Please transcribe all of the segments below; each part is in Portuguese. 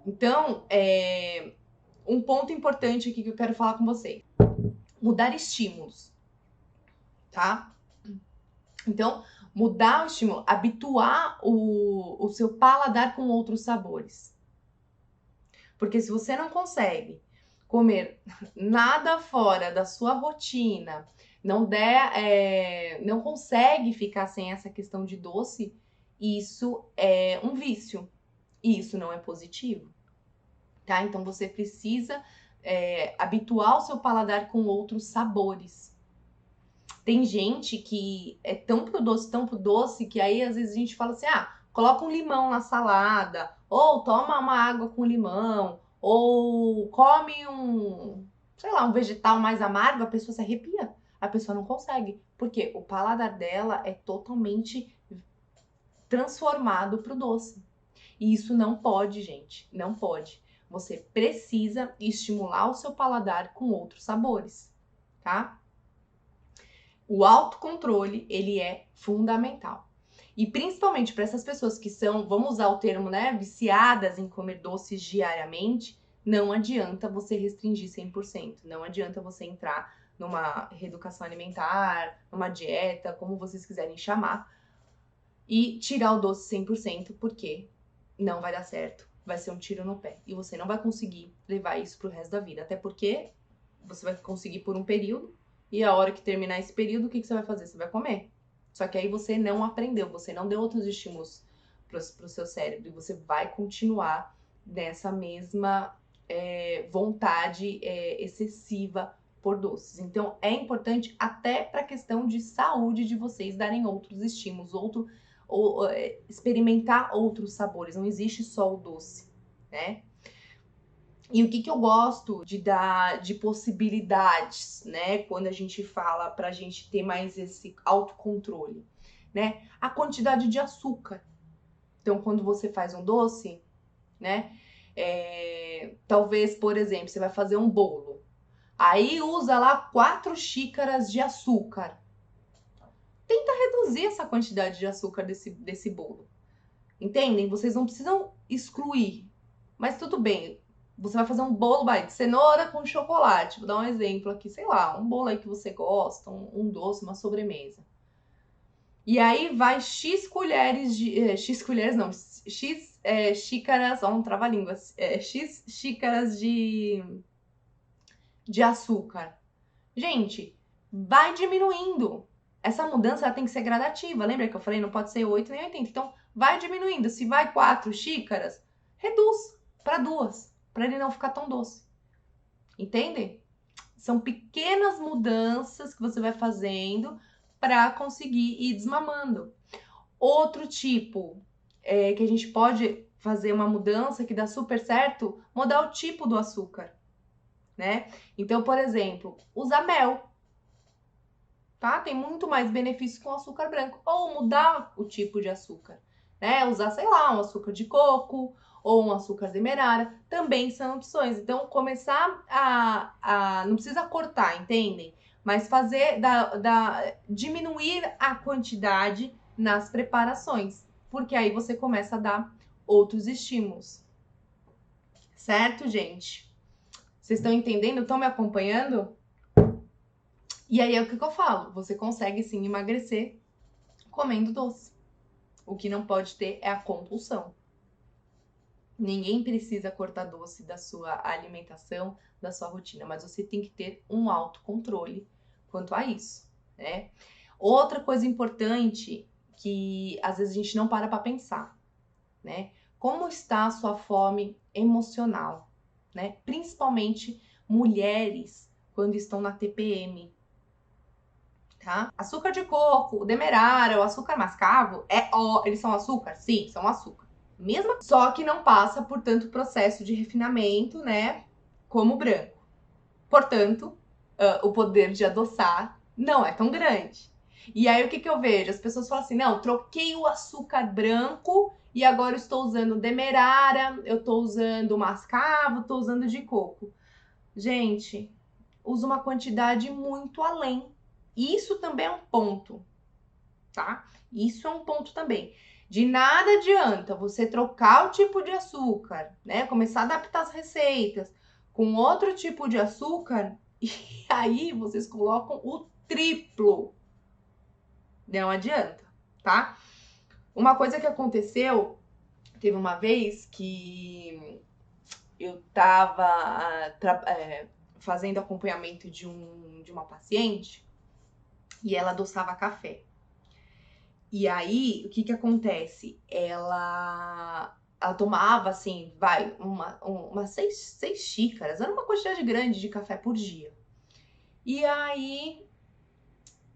Então, um ponto importante aqui que eu quero falar com vocês. Mudar estímulos, tá? Então, mudar o estímulo, habituar o seu paladar com outros sabores. Porque se você não consegue comer nada fora da sua rotina, não consegue ficar sem essa questão de doce, isso é um vício. E isso não é positivo, tá? Então você precisa habituar o seu paladar com outros sabores. Tem gente que é tão pro doce, que aí às vezes a gente fala assim, coloca um limão na salada, ou toma uma água com limão, ou come sei lá, um vegetal mais amargo, a pessoa se arrepia. A pessoa não consegue, porque o paladar dela é totalmente transformado pro doce. E isso não pode, gente, não pode. Você precisa estimular o seu paladar com outros sabores, tá? O autocontrole, ele é fundamental. E principalmente para essas pessoas que são, vamos usar o termo, né, viciadas em comer doces diariamente, não adianta você restringir 100%, não adianta você entrar numa reeducação alimentar, numa dieta, como vocês quiserem chamar, e tirar o doce 100%, porque não vai dar certo, vai ser um tiro no pé. E você não vai conseguir levar isso pro resto da vida, até porque você vai conseguir por um período, e a hora que terminar esse período, o que você vai fazer? Você vai comer. Só que aí você não aprendeu, você não deu outros estímulos pro seu cérebro, e você vai continuar nessa mesma vontade excessiva por doces. Então é importante até para a questão de saúde de vocês darem outros estímulos, experimentar outros sabores. Não existe só o doce, né? E o que eu gosto de dar de possibilidades, né? Quando a gente fala pra gente ter mais esse autocontrole, né? A quantidade de açúcar. Então, quando você faz um doce, né? Talvez, por exemplo, você vai fazer um bolo. Aí usa lá 4 xícaras de açúcar. Tenta reduzir essa quantidade de açúcar desse bolo. Entendem? Vocês não precisam excluir. Mas tudo bem. Você vai fazer um bolo de cenoura com chocolate. Vou dar um exemplo aqui. Sei lá, um bolo aí que você gosta, um doce, uma sobremesa. E aí vai X colheres de... X colheres não. X xícaras... Ó, um trava-língua. X xícaras de açúcar. Gente, vai diminuindo. Essa mudança ela tem que ser gradativa. Lembra que eu falei? Não pode ser 8 nem 80. Então, vai diminuindo. Se vai 4 xícaras, reduz para 2, para ele não ficar tão doce. Entendem? São pequenas mudanças que você vai fazendo para conseguir ir desmamando. Outro tipo que a gente pode fazer uma mudança que dá super certo, mudar o tipo do açúcar, né? Então, por exemplo, usar mel. Tá? Tem muito mais benefício com açúcar branco. Ou mudar o tipo de açúcar, né? Usar, sei lá, um açúcar de coco ou um açúcar demerara, também são opções. Então, começar não precisa cortar, entendem? Mas fazer, diminuir a quantidade nas preparações, porque aí você começa a dar outros estímulos. Certo, gente? Vocês estão entendendo? Estão me acompanhando? E aí é o que eu falo, você consegue sim emagrecer comendo doce. O que não pode ter é a compulsão. Ninguém precisa cortar doce da sua alimentação, da sua rotina, mas você tem que ter um autocontrole quanto a isso, né? Outra coisa importante que às vezes a gente não para pensar, né? Como está a sua fome emocional, né? Principalmente mulheres quando estão na TPM, tá? Açúcar de coco, o demerara, o açúcar mascavo, eles são açúcar? Sim, são açúcar. Mesmo, só que não passa por tanto processo de refinamento, né, como o branco. Portanto, o poder de adoçar não é tão grande. E aí, o que eu vejo? As pessoas falam assim, não, troquei o açúcar branco e agora eu estou usando demerara, eu estou usando mascavo, estou usando de coco. Gente, usa uma quantidade muito além. Isso também é um ponto, tá? Isso é um ponto também. De nada adianta você trocar o tipo de açúcar, né? Começar a adaptar as receitas com outro tipo de açúcar e aí vocês colocam o triplo. Não adianta, tá? Uma coisa que aconteceu, teve uma vez que eu tava fazendo acompanhamento de uma paciente e ela adoçava café. E aí, o que que acontece? Ela tomava, assim, umas seis xícaras. Era uma quantidade grande de café por dia. E aí,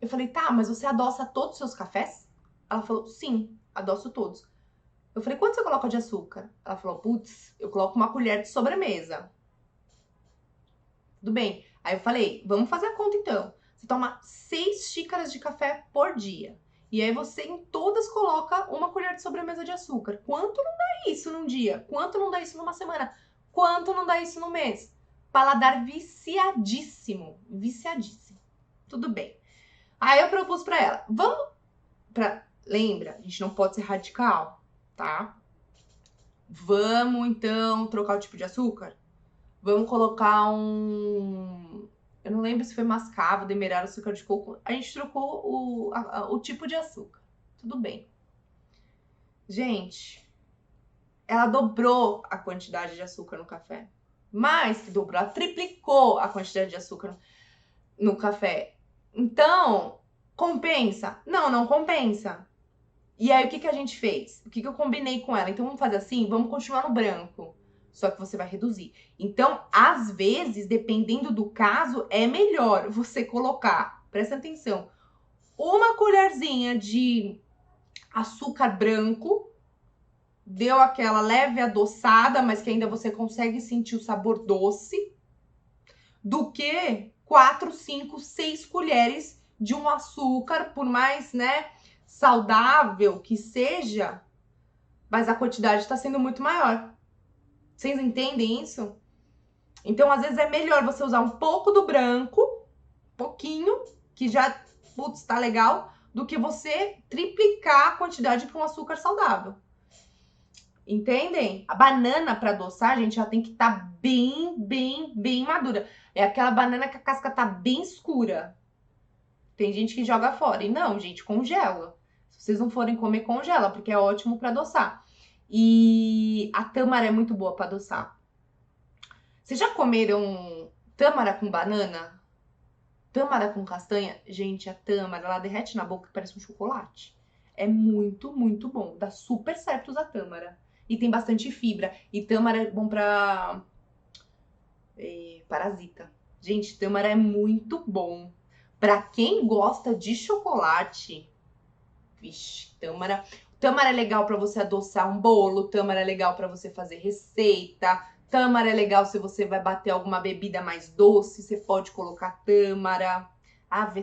eu falei, tá, mas você adoça todos os seus cafés? Ela falou, sim, adoço todos. Eu falei, quanto você coloca de açúcar? Ela falou, putz, eu coloco uma colher de sobremesa. Tudo bem. Aí eu falei, vamos fazer a conta então. Você toma 6 xícaras de café por dia. E aí você em todas coloca uma colher de sobremesa de açúcar. Quanto não dá isso num dia? Quanto não dá isso numa semana? Quanto não dá isso no mês? Paladar viciadíssimo. Viciadíssimo. Tudo bem. Aí eu propus pra ela, lembra, a gente não pode ser radical, tá? Vamos então trocar o tipo de açúcar? Vamos colocar eu não lembro se foi mascavo, demerara, açúcar de coco. A gente trocou o tipo de açúcar. Tudo bem. Gente, ela dobrou a quantidade de açúcar no café. Mais que dobrou, ela triplicou a quantidade de açúcar no café. Então, compensa? Não, não compensa. E aí, o que que a gente fez? O que que eu combinei com ela? Então, vamos fazer assim? Vamos continuar no branco. Só que você vai reduzir. Então, às vezes, dependendo do caso, é melhor você colocar, presta atenção, uma colherzinha de açúcar branco, deu aquela leve adoçada, mas que ainda você consegue sentir o sabor doce, do que 4, 5, 6 colheres de um açúcar, por mais, né, saudável que seja, mas a quantidade está sendo muito maior. Vocês entendem isso? Então, às vezes, é melhor você usar um pouco do branco, pouquinho, que já, putz, tá legal, do que você triplicar a quantidade para um açúcar saudável. Entendem? A banana para adoçar, gente, já tem que estar bem madura. É aquela banana que a casca tá bem escura. Tem gente que joga fora. E não, gente, congela. Se vocês não forem comer, congela, porque é ótimo para adoçar. E a tâmara é muito boa para adoçar. Vocês já comeram tâmara com banana? Tâmara com castanha? Gente, a tâmara, ela derrete na boca e parece um chocolate. É muito bom. Dá super certo usar tâmara. E tem bastante fibra. E tâmara é bom pra parasita. Gente, tâmara é muito bom. Pra quem gosta de chocolate, vixe, tâmara. Tâmara é legal pra você adoçar um bolo. Tâmara é legal pra você fazer receita. Tâmara é legal se você vai bater alguma bebida mais doce, você pode colocar tâmara.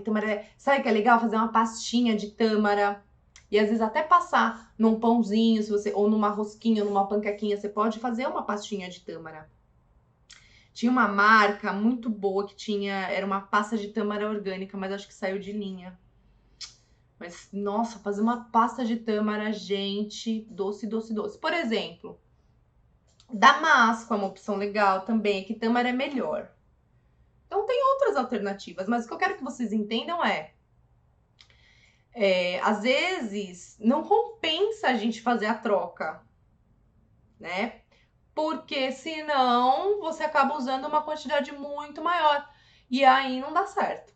Tâmara sabe o que é legal? Fazer uma pastinha de tâmara. E às vezes até passar num pãozinho, ou numa rosquinha, ou numa panquequinha, você pode fazer uma pastinha de tâmara. Tinha uma marca muito boa que era uma pasta de tâmara orgânica, mas acho que saiu de linha. Mas, nossa, fazer uma pasta de tâmara, gente, doce. Por exemplo, damasco é uma opção legal também, que tâmara é melhor. Então tem outras alternativas, mas o que eu quero que vocês entendam às vezes não compensa a gente fazer a troca, né? Porque senão você acaba usando uma quantidade muito maior e aí não dá certo.